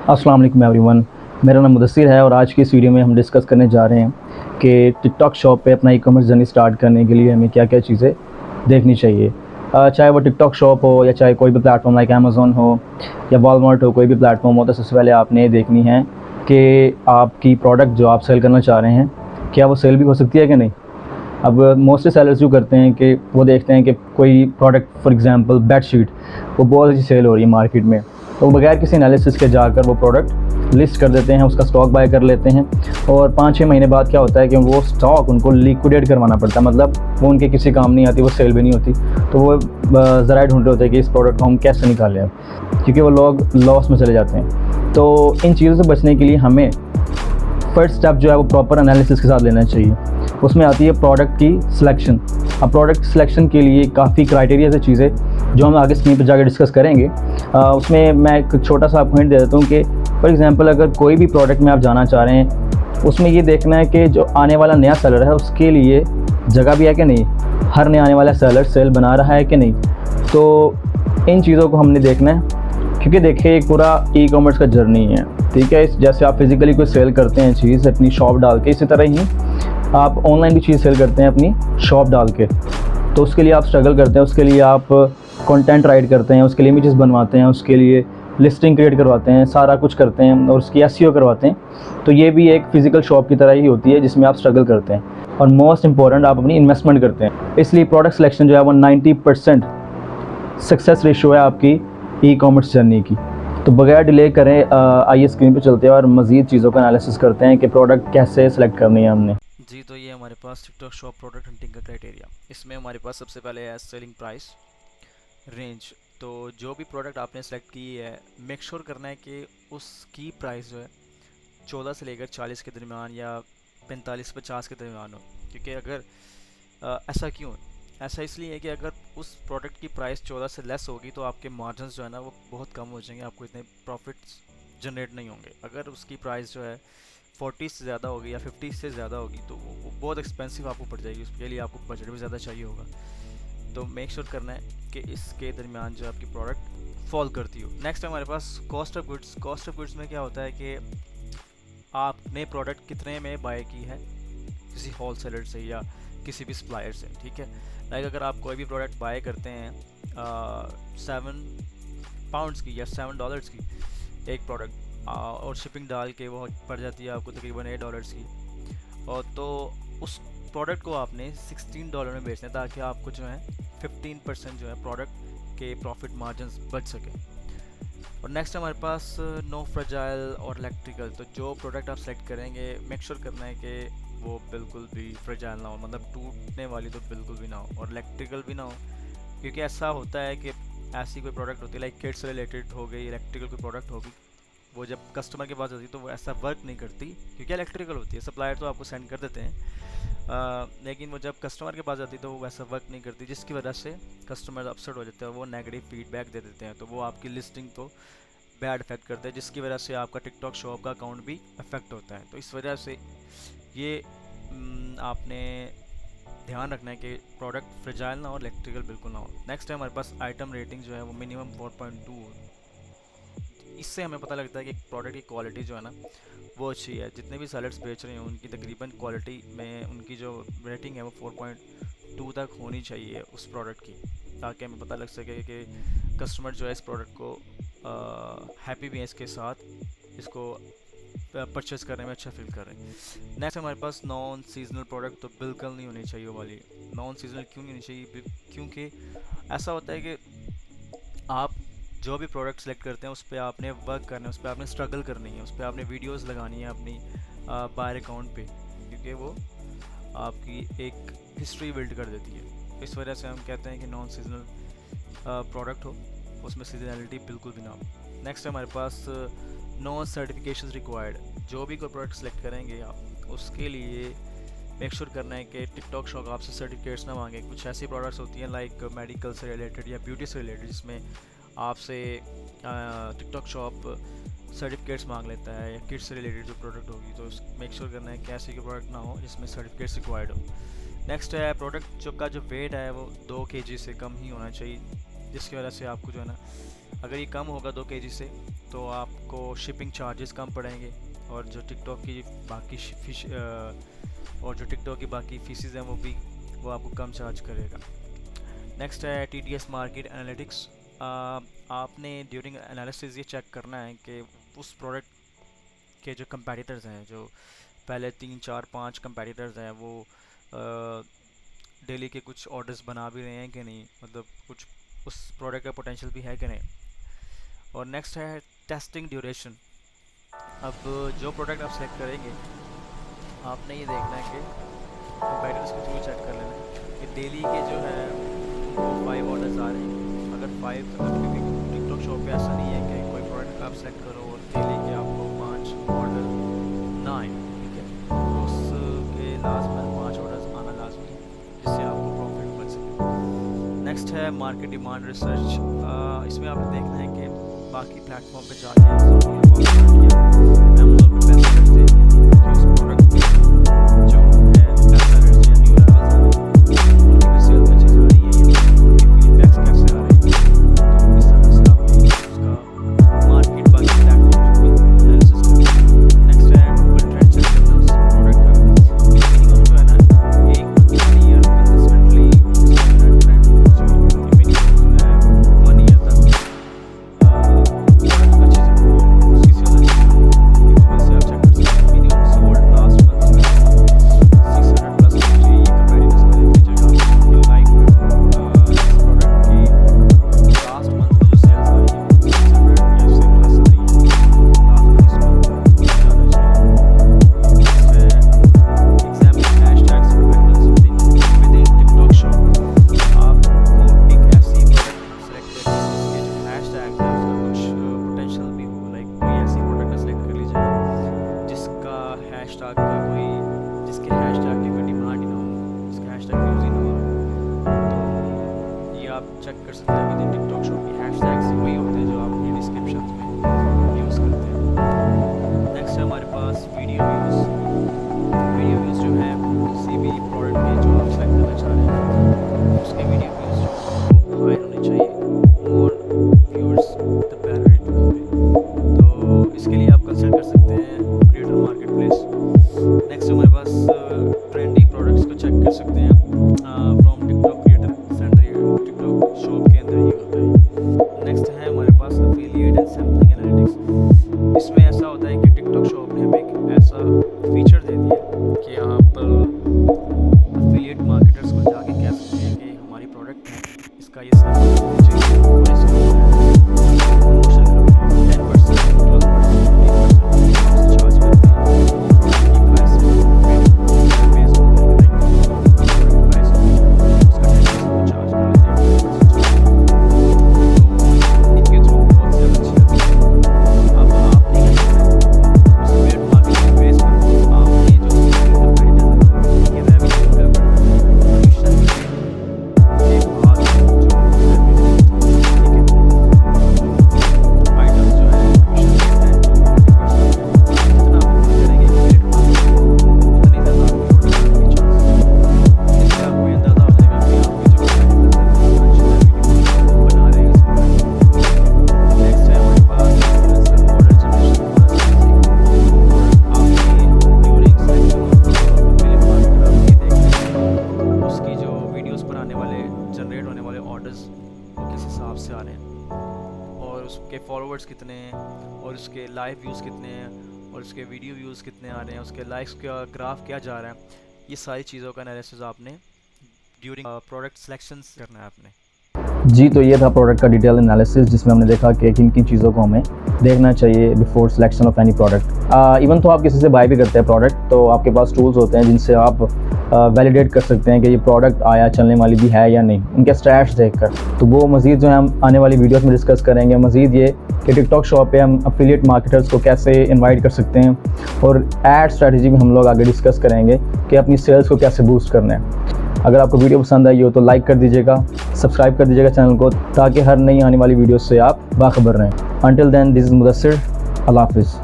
अस्सलाम वालेकुम एवरीवन। मेरा नाम मुदस्सिर है और आज की इस वीडियो में हम डिस्कस करने जा रहे हैं कि टिकटॉक शॉप पे अपना ई-कॉमर्स जर्नी स्टार्ट करने के लिए हमें क्या-क्या चीज़ें देखनी चाहिए। चाहे वो टिकटॉक शॉप हो या चाहे कोई भी प्लेटफॉर्म लाइक अमेज़न हो या वॉलमार्ट हो, कोई भी प्लेटफॉर्म हो, तो सबसे पहले आपने ये देखनी है कि आपकी प्रोडक्ट जो आप सेल करना चाह रहे हैं, क्या वो सेल भी हो सकती है कि नहीं। अब मोस्टली सेलर्स जो करते हैं कि वो देखते हैं कि कोई प्रोडक्ट फॉर एग्जांपल बेडशीट, वो बहुत अच्छी सेल हो रही है मार्केट में, तो बगैर किसी एनालिसिस के जाकर वो प्रोडक्ट लिस्ट कर देते हैं, उसका स्टॉक बाय कर लेते हैं और 5-6 महीने बाद क्या होता है कि वो स्टॉक उनको लिक्विडेट करवाना पड़ता है, मतलब वो उनके किसी काम नहीं आती, वो सेल भी नहीं होती। तो वो ज़राए ढूंढ रहे होते हैं कि इस प्रोडक्ट को हम कैसे निकालें अब, क्योंकि वो लोग लॉस में चले जाते हैं। तो इन चीज़ों से बचने के लिए हमें फर्स्ट स्टेप जो है वो प्रॉपर एनालिसिस के साथ लेना चाहिए। उसमें आती है प्रोडक्ट की सिलेक्शन। अब प्रोडक्ट सिलेक्शन के लिए काफ़ी क्राइटेरिया से चीज़ें जो हम आगे स्क्रीन पर जाकर डिस्कस करेंगे। उसमें मैं एक छोटा सा आपको हिंट दे देता हूँ कि फॉर एग्जांपल अगर कोई भी प्रोडक्ट में आप जाना चाह रहे हैं, उसमें ये देखना है कि जो आने वाला नया सेलर है उसके लिए जगह भी है कि नहीं, हर नया आने वाला सेलर सेल बना रहा है कि नहीं। तो इन चीज़ों को हमने देखना है, क्योंकि देखिए एक पूरा ई कॉमर्स का जर्नी है, ठीक है। जैसे आप फिज़िकली कोई सेल करते हैं चीज़ अपनी शॉप डाल के, इसी तरह ही आप ऑनलाइन भी चीज़ सेल करते हैं अपनी शॉप डाल के। तो उसके लिए आप स्ट्रगल करते हैं, उसके लिए आप कंटेंट राइट करते हैं, उसके लिए इमेजेस बनवाते हैं, उसके लिए लिस्टिंग क्रिएट करवाते हैं, सारा कुछ करते हैं और उसकी एसईओ करवाते हैं। तो ये भी एक फ़िज़िकल शॉप की तरह ही होती है जिसमें आप स्ट्रगल करते हैं और मोस्ट इंपॉर्टेंट आप अपनी इन्वेस्टमेंट करते हैं। इसलिए प्रोडक्ट सिलेक्शन जो है वो 90% सक्सेस रेशो है आपकी ई कॉमर्स जर्नी की। तो बगैर डिले करें आइए स्क्रीन पे चलते हैं और मज़ीद चीज़ों का एनालिसिस करते हैं कि प्रोडक्ट कैसे सेलेक्ट करनी है हमने। जी, तो ये हमारे पास टिकटॉक शॉप प्रोडक्ट हंटिंग का क्राइटेरिया। इसमें हमारे पास सबसे पहले है सेलिंग प्राइस रेंज। तो जो भी प्रोडक्ट आपने सेलेक्ट की है, मेक श्योर करना है कि उसकी प्राइस जो है 14 से लेकर 40 के दरमियान या 45-50 के दरमियान हो। क्योंकि अगर ऐसा क्यों है? ऐसा इसलिए है कि अगर उस प्रोडक्ट की प्राइस 14 से लेस होगी तो आपके मार्जिन जो है ना वो बहुत कम हो जाएंगे, आपको इतने प्रॉफिट्स जनरेट नहीं होंगे। अगर उसकी प्राइस जो है 40 से ज़्यादा होगी या 50 से ज़्यादा होगी तो वो बहुत एक्सपेंसिव आपको पड़ जाएगी, उसके लिए आपको बजट भी ज़्यादा चाहिए होगा। तो मेक श्योर करना है कि इसके दरमियान जो आपकी प्रोडक्ट फॉल करती हो। नेक्स्ट है हमारे पास cost of goods. Cost of goods में क्या होता है कि आपने प्रोडक्ट कितने में बाय की है किसी होल सेलर से या किसी भी सप्लायर से, ठीक है। लाइक अगर आप कोई भी प्रोडक्ट बाय करते हैं 7 पाउंड्स की या $7 की एक प्रोडक्ट, और शिपिंग डाल के वो पड़ जाती है आपको तकरीबन $8 की, और तो उस प्रोडक्ट को आपने $16 में बेचना है ताकि आपको जो है 15% जो है प्रोडक्ट के प्रॉफिट मार्जिन बच सके। और नेक्स्ट हमारे पास नो फ्रेजाइल और इलेक्ट्रिकल। तो जो प्रोडक्ट आप सेलेक्ट करेंगे मेक श्योर करना है कि वो बिल्कुल भी फ्रेजाइल ना हो, मतलब टूटने वाली तो बिल्कुल भी ना हो, और इलेक्ट्रिकल भी ना हो। क्योंकि ऐसा होता है कि ऐसी कोई प्रोडक्ट होती है लाइक किड्स रिलेटेड हो गई, इलेक्ट्रिकल कोई प्रोडक्ट होगी, वो जब कस्टमर के पास आती है तो वो ऐसा वर्क नहीं करती क्योंकि इलेक्ट्रिकल होती है। सप्लायर तो आपको सेंड कर देते हैं, लेकिन वो जब कस्टमर के पास आती है तो वो वैसा वर्क नहीं करती, जिसकी वजह से कस्टमर अपसेट हो जाते हैं, वो नेगेटिव फीडबैक दे देते हैं, तो वो आपकी लिस्टिंग को बैड इफेक्ट करते हैं, जिसकी वजह से आपका टिकटॉक शॉप का अकाउंट भी अफेक्ट होता है। तो इस वजह से ये आपने ध्यान रखना है कि प्रोडक्ट फ्रेजाइल ना हो, इलेक्ट्रिकल बिल्कुल ना हो। नेक्स्ट है हमारे पास आइटम रेटिंग जो है वो मिनिमम 4.2 हो। इससे हमें पता लगता है कि प्रोडक्ट की क्वालिटी जो है ना वो अच्छी है। जितने भी सेलर्स बेच रहे हैं उनकी तकरीबन क्वालिटी में उनकी जो रेटिंग है वो 4.2 तक होनी चाहिए उस प्रोडक्ट की, ताकि हमें पता लग सके कि कस्टमर जो है इस प्रोडक्ट को हैप्पी भी है इसके साथ, इसको परचेस करने में अच्छा फील कर रहे हैं। नेक्स्ट हमारे पास नॉन सीजनल प्रोडक्ट। तो बिल्कुल नहीं होनी चाहिए वो वाली। नॉन सीजनल क्यों नहीं होनी चाहिए? क्योंकि ऐसा होता है कि आप जो भी प्रोडक्ट सेलेक्ट करते हैं उस पर आपने वर्क करना है, उस पर आपने स्ट्रगल करनी है, उस पर आपने वीडियोस लगानी है अपनी बायर अकाउंट पे, क्योंकि वो आपकी एक हिस्ट्री बिल्ड कर देती है। इस वजह से हम कहते हैं कि नॉन सीजनल प्रोडक्ट हो, उसमें सीजनलिटी बिल्कुल भी ना हो। नेक्स्ट हमारे पास नो सर्टिफिकेशन रिक्वायर्ड। जो भी कोई प्रोडक्ट सेलेक्ट करेंगे आप उसके लिए मेक श्योर करना है कि टिकटॉक शॉप आपसे सर्टिफिकेट्स ना मांगे। कुछ ऐसी प्रोडक्ट्स होती हैं लाइक मेडिकल से रिलेटेड या ब्यूटी से रिलेटेड, जिसमें आपसे टिकटॉक शॉप सर्टिफिकेट्स मांग लेता है, या किड्स से रिलेटेड जो प्रोडक्ट होगी तो मेक श्योर करना है कि ऐसी कोई प्रोडक्ट ना हो जिसमें सर्टिफिकेट्स रिक्वायर्ड हो। नेक्स्ट है प्रोडक्ट जो वेट है वो 2 kg से कम ही होना चाहिए, जिसकी वजह से आपको जो है ना, अगर ये कम होगा 2 kg से तो आपको शिपिंग चार्जेस कम पड़ेंगे, और जो टिकटॉक की बाकी फीसेस हैं वो आपको कम चार्ज करेगा। नेक्स्ट है TDS मार्केट एनालिटिक्स। आपने ड्यूरिंग एनालिसिस ये चेक करना है कि उस प्रोडक्ट के जो कंपैटिटर्स हैं, जो पहले 3 4 5 कंपैटिटर्स हैं, वो डेली के कुछ ऑर्डर्स बना भी रहे हैं कि नहीं, मतलब कुछ उस प्रोडक्ट का पोटेंशियल भी है कि नहीं। और नेक्स्ट है टेस्टिंग ड्यूरेशन। अब जो प्रोडक्ट आप सेलेक्ट करेंगे, आपने ये देखना है कि कंपैटिटर्स के थ्रू चेक कर लेना है कि डेली के जो है उनको 5 ऑर्डर्स आ रहे हैं। अगर 5, क्योंकि टिकटॉक शॉप पे ऐसा नहीं है कि कोई प्रोडक्ट आप सेलेक्ट करो और डेली के आपको 5 ऑर्डर ना आए, ठीक है, तो उसके लास्ट में 5 ऑर्डर्स आना लाजमी है जिससे आपको प्रॉफिट बच सके। नेक्स्ट है मार्केट डिमांड रिसर्च। इसमें आपने देखना है कि बाकी प्लेटफॉर्म पे जाके अमेज़न पे पैसे करते हैं कि उस प्रोडक्ट की जो है पैसा रेट्स या न्यू लेवल्स आ रहे हैं, उनकी भी सेल अच्छी जा रही है, उनके फीडबैक्स कैसे आ रहे हैं। तो इस तरह से आपने उसका मार्केट बाकी प्लेटफॉर्म पे भी एनालिसिस करना है। नेक्स्ट है गूगल ट्रेंड चेक करना उस प्रोडक्ट का। मिनिमम जो है ना, एक ईयर कंसिस्टेंटली ट्रेंड जो मिनिमम जो है 1 ईयर तक अच्छी चल रही है, उसकी सेल अच्छी चल रही है। वैसे आप चेक कर सकते हैं minimum sold last month 600 plus मुझे ये कंपैरिजन कर दीजिएगा कि लाइक इस प्रोडक्ट की लास्ट मंथ में जो सेल्स आ रही है 600 या इससे प्लस आ रही है, लास्ट मंथ ज़्यादा चाहिए। Example hashtags for vendors with in TikTok shop. आपको एक ऐसी प्रोडक्ट सेलेक्ट करनी है जिसके जो हैशटैग्स है उसका कुछ पोटेंशियल भी हो, लाइक कोई ऐसी प्रोडक्ट सेलेक्ट कर लीजिएगा जिसका हैशटैग का कोई जिसके हैशटैग की कोई डिमांड ही ना हो, जिसका हैशटैग यूज़ ही ना हो। तो ये आप चेक कर सकते हैं विद इन टिकटॉक शॉप की हैशटैग्स वही होते हैं जो आप अपनी डिस्क्रिप्शन में यूज़ करते हैं। नेक्स्ट है हमारे पास वीडियो व्यूज़। वीडियो व्यूज़ जो है किसी भी प्रोडक्ट के जो आप सेलेक्ट करना चाह रहे हैं उसके वीडियो व्यूज़ जो हाई होने चाहिए। More viewers the better it will be. तो इसके लिए आप कंसल्ट कर सकते हैं क्रिएटर मार्केट प्लेस। नेक्स्ट हमारे पास ट्रेंडी प्रोडक्ट्स को चेक कर सकते हैं from TikTok creator centre. TikTok shop के अंदर ही होता है। नेक्स्ट है हमारे पास एफिलिएट एंड सैम्पलिंग एनालिटिक्स। इसमें ऐसा होता है कि टिकटॉक शॉप ने हमें एक ऐसा फीचर दे दिया कि आप एफिलिएट मार्केटर्स को जाके कह सकते हैं कि हमारी प्रोडक्ट है, इसका ये सैम्पल दीजिए और इसको प्रमोशन करोगे 10%, 12%, 15% चार्ज करते हैं। प्रोडक्ट की प्राइस बेस होता है, लाइक प्रोडक्ट प्राइस उसका 10% चार्ज कर लेते हैं, 20% चार्ज। तो इनके थ्रू बहुत ज़्यादा अच्छी लगती है। अब आपने क्या करना है, उस एफिलिएट मार्केटिंग बेस पर आपने जो कंपैटिटर्स हैं उनके रेवेन्यू का कमीशन के बाद जो रेवेन्यू, ठीक है, आइटम्स जो है कमीशन देते हैं 20%। जितना आप करेंगे एफिलिएट मार्केटिंग उतनी ज़्यादा आपकी प्रोडक्ट की चांस है। इससे आपको ये अंदाज़ा हो जाएगा कि आपके जो कंपैटिटर्स हैं अच्छी रेवेन्यू बना रहे हैं इस प्रोडक्ट। नेक्स्ट है हमारे पास इन्फ्लुएंसर ऑर्डर जनरेशन। आपने during selection of affiliate marketer आप ये देखना है उसकी जो वीडियोस पर आने वाले जनरेट होने वाले ऑर्डर्स वो किस हिसाब से आ रहे हैं, और उसके फॉलोअर्स कितने हैं, और उसके लाइव व्यूज़ कितने हैं, और उसके वीडियो व्यूज़ कितने आ रहे हैं, उसके लाइक्स का ग्राफ क्या जा रहा है। ये सारी चीज़ों का एनालिसिस आपने ड्यूरिंग प्रोडक्ट सिलेक्शंस करना है आपने। जी, तो ये था प्रोडक्ट का डिटेल एनालिसिस जिसमें हमने देखा कि किन किन चीज़ों को हमें देखना चाहिए before selection of any product. Even तो आप किसी से बाय भी करते हैं प्रोडक्ट, तो आपके पास टूल्स होते हैं जिनसे आप वैलिडेट कर सकते हैं कि ये प्रोडक्ट आया चलने वाली भी है या नहीं, उनके स्टैट्स देखकर। तो वो मज़ीद जो है हम आने वाली वीडियोस में डिस्कस करेंगे। मज़ीद ये कि टिकटॉक शॉप पे हम एफिलिएट मार्केटर्स को कैसे इनवाइट कर सकते हैं, और एड स्ट्रैटेजी भी हम लोग आगे डिस्कस करेंगे कि अपनी सेल्स को कैसे बूस्ट करना है। अगर आपको वीडियो पसंद आई हो तो लाइक कर दीजिएगा, सब्सक्राइब कर दीजिएगा चैनल को, ताकि हर नई आने वाली वीडियो से आप बाखबर रहें। Until then, this is Mudassir. अल्लाह हाफिज़।